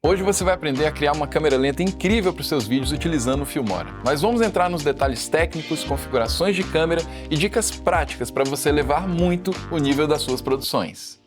Hoje você vai aprender a criar uma câmera lenta incrível para os seus vídeos utilizando o Filmora. Mas vamos entrar nos detalhes técnicos, configurações de câmera e dicas práticas para você elevar muito o nível das suas produções.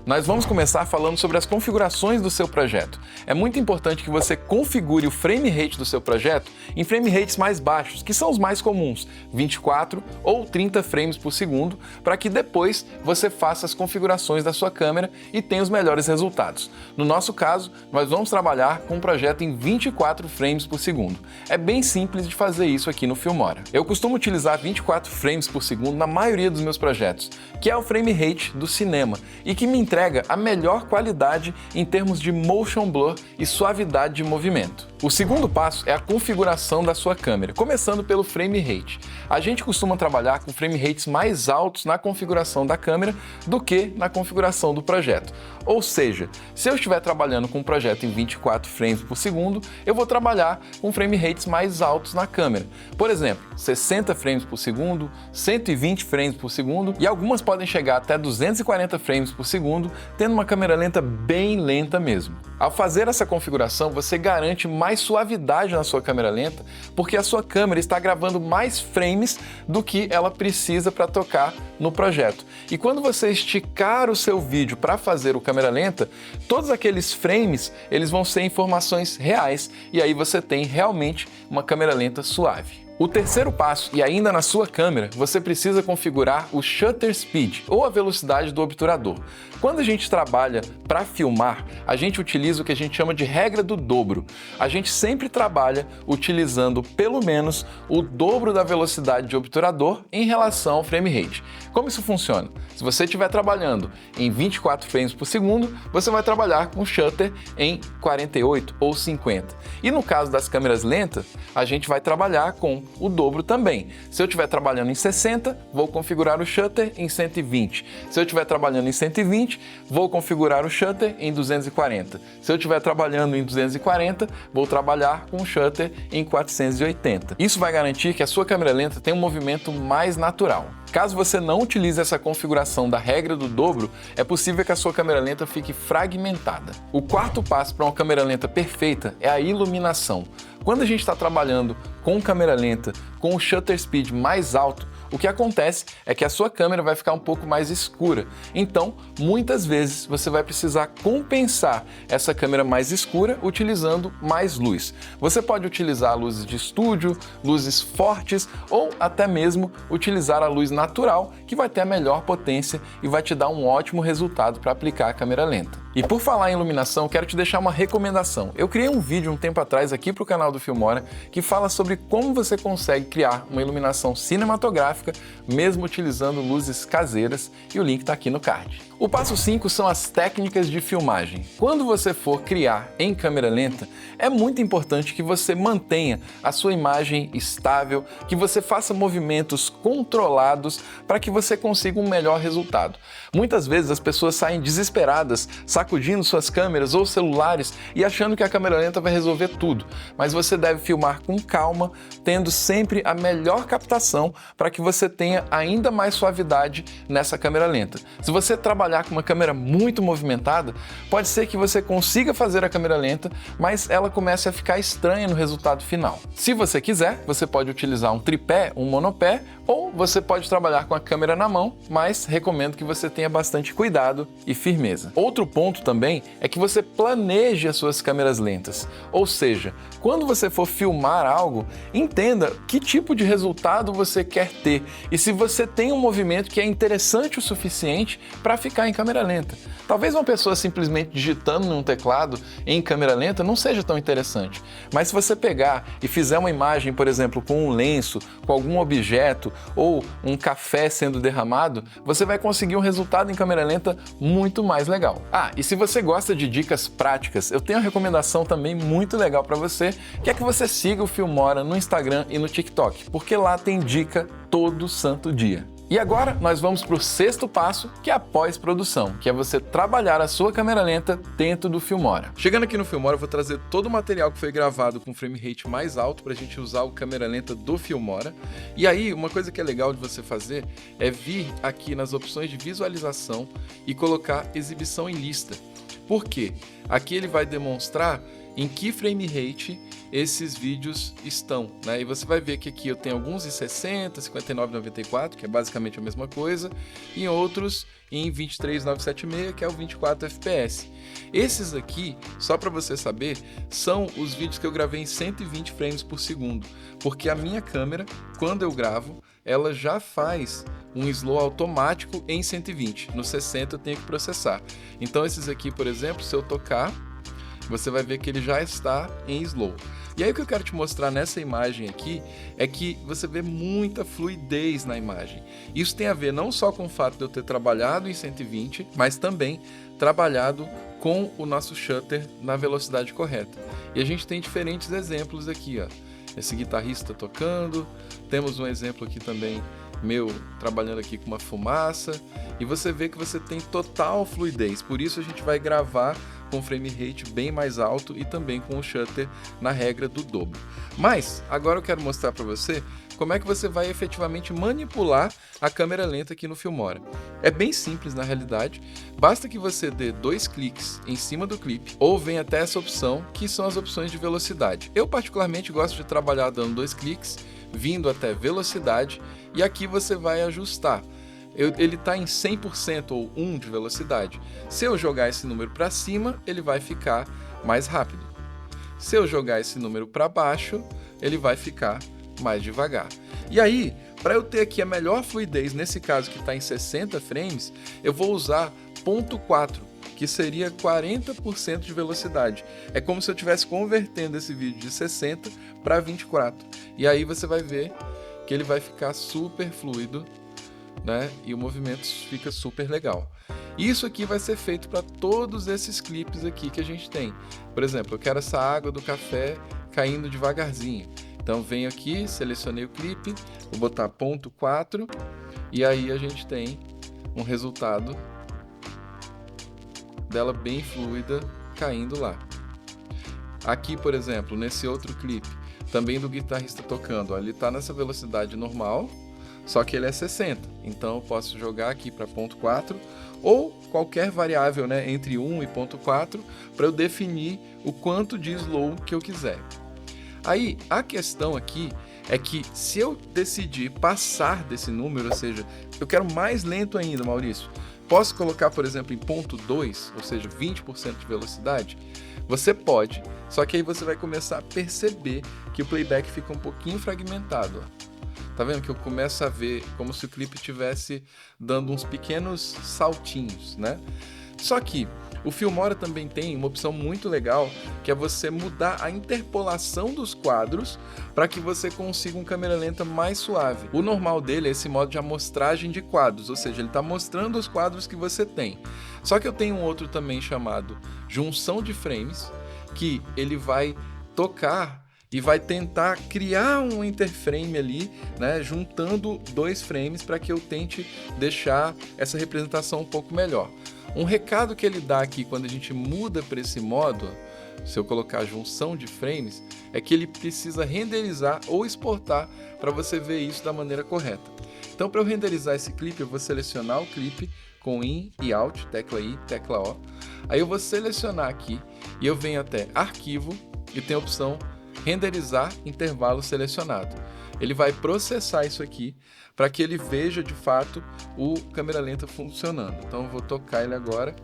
Nós vamos começar falando sobre as configurações do seu projeto. É muito importante que você configure o frame rate do seu projeto em frame rates mais baixos, que são os mais comuns, 24 ou 30 frames por segundo, para que depois você faça as configurações da sua câmera e tenha os melhores resultados. No nosso caso, nós vamos trabalhar com um projeto em 24 frames por segundo. É bem simples de fazer isso aqui no Filmora. Eu costumo utilizar 24 frames por segundo na maioria dos meus projetos, que é o frame rate do cinema e que me entrega a melhor qualidade em termos de motion blur e suavidade de movimento. O segundo passo é a configuração da sua câmera, começando pelo frame rate. A gente costuma trabalhar com frame rates mais altos na configuração da câmera do que na configuração do projeto. Ou seja, se eu estiver trabalhando com um projeto em 24 frames por segundo, eu vou trabalhar com frame rates mais altos na câmera. Por exemplo, 60 frames por segundo, 120 frames por segundo e algumas podem chegar até 240 frames por segundo, tendo uma câmera lenta bem lenta mesmo. Ao fazer essa configuração, você garante mais suavidade na sua câmera lenta, porque a sua câmera está gravando mais frames do que ela precisa para tocar no projeto. E quando você esticar o seu vídeo para fazer o câmera lenta, todos aqueles frames eles vão ser informações reais e aí você tem realmente uma câmera lenta suave. O terceiro passo, e ainda na sua câmera, você precisa configurar o shutter speed, ou a velocidade do obturador. Quando a gente trabalha para filmar, a gente utiliza o que a gente chama de regra do dobro. A gente sempre trabalha utilizando pelo menos o dobro da velocidade de obturador em relação ao frame rate. Como isso funciona? Se você estiver trabalhando em 24 frames por segundo, você vai trabalhar com shutter em 48 ou 50. E no caso das câmeras lentas, a gente vai trabalhar com o dobro também. Se eu estiver trabalhando em 60, vou configurar o shutter em 120. Se eu estiver trabalhando em 120, vou configurar o shutter em 240. Se eu estiver trabalhando em 240, vou trabalhar com o shutter em 480. Isso vai garantir que a sua câmera lenta tenha um movimento mais natural. Caso você não utilize essa configuração da regra do dobro, é possível que a sua câmera lenta fique fragmentada. O quarto passo para uma câmera lenta perfeita é a iluminação. Quando a gente está trabalhando com câmera lenta, com o shutter speed mais alto, o que acontece é que a sua câmera vai ficar um pouco mais escura. Então, muitas vezes você vai precisar compensar essa câmera mais escura utilizando mais luz. Você pode utilizar luzes de estúdio, luzes fortes ou até mesmo utilizar a luz natural, que vai ter a melhor potência e vai te dar um ótimo resultado para aplicar a câmera lenta. E por falar em iluminação, quero te deixar uma recomendação. Eu criei um vídeo um tempo atrás aqui para o canal do Filmora que fala sobre como você consegue criar uma iluminação cinematográfica mesmo utilizando luzes caseiras e o link está aqui no card. O passo 5 são as técnicas de filmagem. Quando você for criar em câmera lenta, é muito importante que você mantenha a sua imagem estável, que você faça movimentos controlados para que você consiga um melhor resultado. Muitas vezes as pessoas saem desesperadas, sacudindo suas câmeras ou celulares e achando que a câmera lenta vai resolver tudo, mas você deve filmar com calma, tendo sempre a melhor captação para que você tenha ainda mais suavidade nessa câmera lenta. Se você trabalhar com uma câmera muito movimentada, pode ser que você consiga fazer a câmera lenta, mas ela comece a ficar estranha no resultado final. Se você quiser, você pode utilizar um tripé, um monopé, ou você pode trabalhar com a câmera na mão, mas recomendo que você tenha bastante cuidado e firmeza. Outro ponto também é que você planeje as suas câmeras lentas, ou seja, quando você for filmar algo, entenda que tipo de resultado você quer ter e se você tem um movimento que é interessante o suficiente para ficar em câmera lenta. Talvez uma pessoa simplesmente digitando num teclado em câmera lenta não seja tão interessante, mas se você pegar e fizer uma imagem, por exemplo, com um lenço, com algum objeto ou um café sendo derramado, você vai conseguir um resultado em câmera lenta muito mais legal. E se você gosta de dicas práticas, eu tenho uma recomendação também muito legal para você, que é que você siga o Filmora no Instagram e no TikTok, porque lá tem dica todo santo dia. E agora nós vamos para o sexto passo, que é a pós-produção, que é você trabalhar a sua câmera lenta dentro do Filmora. Chegando aqui no Filmora, eu vou trazer todo o material que foi gravado com frame rate mais alto para a gente usar o câmera lenta do Filmora. E aí, uma coisa que é legal de você fazer é vir aqui nas opções de visualização e colocar exibição em lista. Por quê? Aqui ele vai demonstrar em que frame rate esses vídeos estão, né? E você vai ver que aqui eu tenho alguns em 60, 59,94, que é basicamente a mesma coisa, e outros em 23,976, que é o 24 fps. Esses aqui, só para você saber, são os vídeos que eu gravei em 120 frames por segundo, porque a minha câmera, quando eu gravo, ela já faz um slow automático em 120, no 60 eu tenho que processar. Então esses aqui, por exemplo, se eu tocar, você vai ver que ele já está em slow. E aí o que eu quero te mostrar nessa imagem aqui é que você vê muita fluidez na imagem. Isso tem a ver não só com o fato de eu ter trabalhado em 120, mas também trabalhado com o nosso shutter na velocidade correta. E a gente tem diferentes exemplos aqui, ó. Esse guitarrista tocando, temos um exemplo aqui também meu trabalhando aqui com uma fumaça, e você vê que você tem total fluidez, por isso a gente vai gravar com frame rate bem mais alto e também com o shutter na regra do dobro. Mas agora eu quero mostrar para você como é que você vai efetivamente manipular a câmera lenta aqui no Filmora. É bem simples na realidade, basta que você dê 2 cliques em cima do clipe ou venha até essa opção, que são as opções de velocidade. Eu particularmente gosto de trabalhar dando 2 cliques, vindo até velocidade, e aqui você vai ajustar. Ele está em 100% ou 1 de velocidade. Se eu jogar esse número para cima, ele vai ficar mais rápido. Se eu jogar esse número para baixo, ele vai ficar mais devagar. E aí, para eu ter aqui a melhor fluidez, nesse caso que está em 60 frames, eu vou usar 0.4, que seria 40% de velocidade. É como se eu estivesse convertendo esse vídeo de 60 para 24. E aí você vai ver que ele vai ficar super fluido, né? E o movimento fica super legal. Isso aqui vai ser feito para todos esses clipes aqui que a gente tem. Por exemplo, eu quero essa água do café caindo devagarzinho. Então venho aqui, selecionei o clipe, vou botar 0.4 e aí a gente tem um resultado dela bem fluida caindo lá. Aqui, por exemplo, nesse outro clipe, também do guitarrista tocando, ó, ele está nessa velocidade normal, só que ele é 60, então eu posso jogar aqui para 0.4 ou qualquer variável, né, entre 1 e 0.4 para eu definir o quanto de slow que eu quiser. Aí a questão aqui é que se eu decidir passar desse número, ou seja, eu quero mais lento ainda, Maurício, posso colocar, por exemplo, em 0.2, ou seja, 20% de velocidade? Você pode, só que aí você vai começar a perceber que o playback fica um pouquinho fragmentado, ó. Tá vendo que eu começo a ver como se o clipe estivesse dando uns pequenos saltinhos, né? Só que o Filmora também tem uma opção muito legal, que é você mudar a interpolação dos quadros para que você consiga uma câmera lenta mais suave. O normal dele é esse modo de amostragem de quadros, ou seja, ele está mostrando os quadros que você tem. Só que eu tenho um outro também chamado junção de frames, que ele vai tocar e vai tentar criar um interframe ali, né, juntando 2 frames para que eu tente deixar essa representação um pouco melhor. Um recado que ele dá aqui quando a gente muda para esse modo, se eu colocar junção de frames, é que ele precisa renderizar ou exportar para você ver isso da maneira correta. Então, para eu renderizar esse clipe, eu vou selecionar o clipe com In e Out, tecla I, tecla O. Aí eu vou selecionar aqui e eu venho até Arquivo e tem a opção Renderizar intervalo selecionado. Ele vai processar isso aqui para que ele veja de fato o câmera lenta funcionando. Então eu vou tocar ele agora.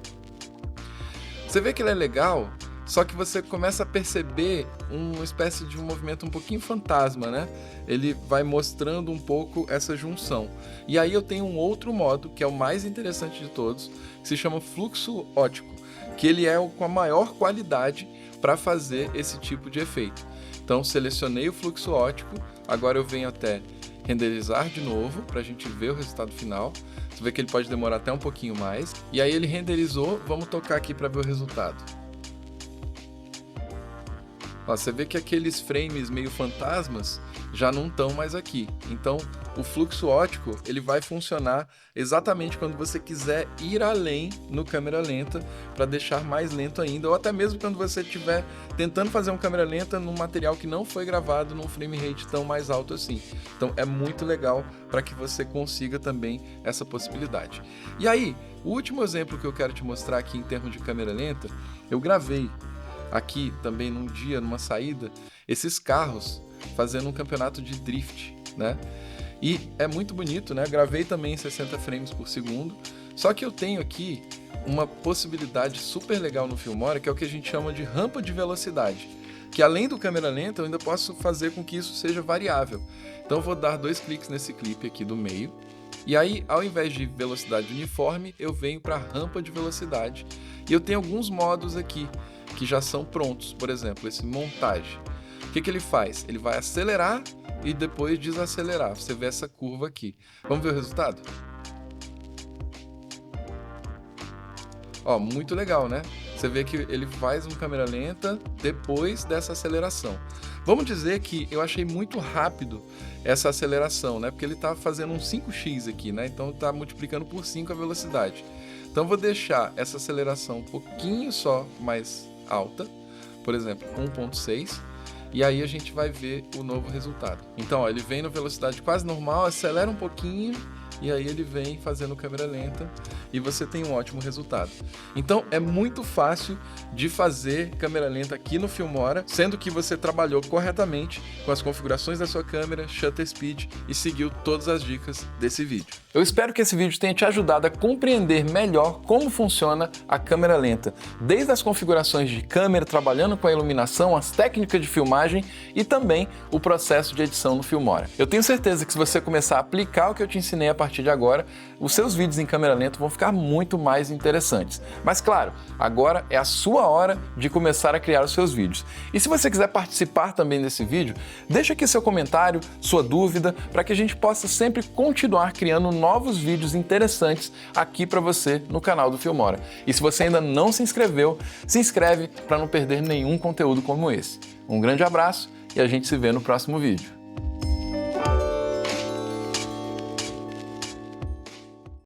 Você vê que ele é legal, só que você começa a perceber uma espécie de um movimento um pouquinho fantasma, né? Ele vai mostrando um pouco essa junção. E aí eu tenho um outro modo, que é o mais interessante de todos, que se chama fluxo óptico, que ele é com a maior qualidade para fazer esse tipo de efeito. Então selecionei o fluxo óptico, agora eu venho até renderizar de novo para a gente ver o resultado final. Você vê que ele pode demorar até um pouquinho mais. E aí ele renderizou, vamos tocar aqui para ver o resultado. Ó, você vê que aqueles frames meio fantasmas já não estão mais aqui. Então, o fluxo óptico ele vai funcionar exatamente quando você quiser ir além no câmera lenta para deixar mais lento ainda, ou até mesmo quando você estiver tentando fazer uma câmera lenta num material que não foi gravado num frame rate tão mais alto assim. Então, é muito legal para que você consiga também essa possibilidade. E aí, o último exemplo que eu quero te mostrar aqui em termos de câmera lenta, eu gravei aqui também num dia, numa saída, esses carros fazendo um campeonato de drift, né? E é muito bonito, né? Gravei também em 60 frames por segundo, só que eu tenho aqui uma possibilidade super legal no Filmora, que é o que a gente chama de rampa de velocidade, que além do câmera lenta, eu ainda posso fazer com que isso seja variável. Então eu vou dar 2 cliques nesse clipe aqui do meio, e aí, ao invés de velocidade uniforme, eu venho para rampa de velocidade, e eu tenho alguns modos aqui, que já são prontos. Por exemplo, esse montagem. O que ele faz? Ele vai acelerar e depois desacelerar. Você vê essa curva aqui. Vamos ver o resultado? Ó, muito legal, né? Você vê que ele faz uma câmera lenta depois dessa aceleração. Vamos dizer que eu achei muito rápido essa aceleração, né? Porque ele está fazendo um 5x aqui, né? Então está multiplicando por 5 a velocidade. Então vou deixar essa aceleração um pouquinho só mais alta, por exemplo, 1.6, e aí a gente vai ver o novo resultado. Então, ó, ele vem na velocidade quase normal, acelera um pouquinho, e aí ele vem fazendo câmera lenta e você tem um ótimo resultado. Então é muito fácil de fazer câmera lenta aqui no Filmora, sendo que você trabalhou corretamente com as configurações da sua câmera, shutter speed e seguiu todas as dicas desse vídeo. Eu espero que esse vídeo tenha te ajudado a compreender melhor como funciona a câmera lenta, desde as configurações de câmera, trabalhando com a iluminação, as técnicas de filmagem e também o processo de edição no Filmora. Eu tenho certeza que se você começar a aplicar o que eu te ensinei a partir de agora, os seus vídeos em câmera lenta vão ficar muito mais interessantes. Mas claro, agora é a sua hora de começar a criar os seus vídeos. E se você quiser participar também desse vídeo, deixa aqui seu comentário, sua dúvida, para que a gente possa sempre continuar criando novos vídeos interessantes aqui para você no canal do Filmora. E se você ainda não se inscreveu, se inscreve para não perder nenhum conteúdo como esse. Um grande abraço e a gente se vê no próximo vídeo.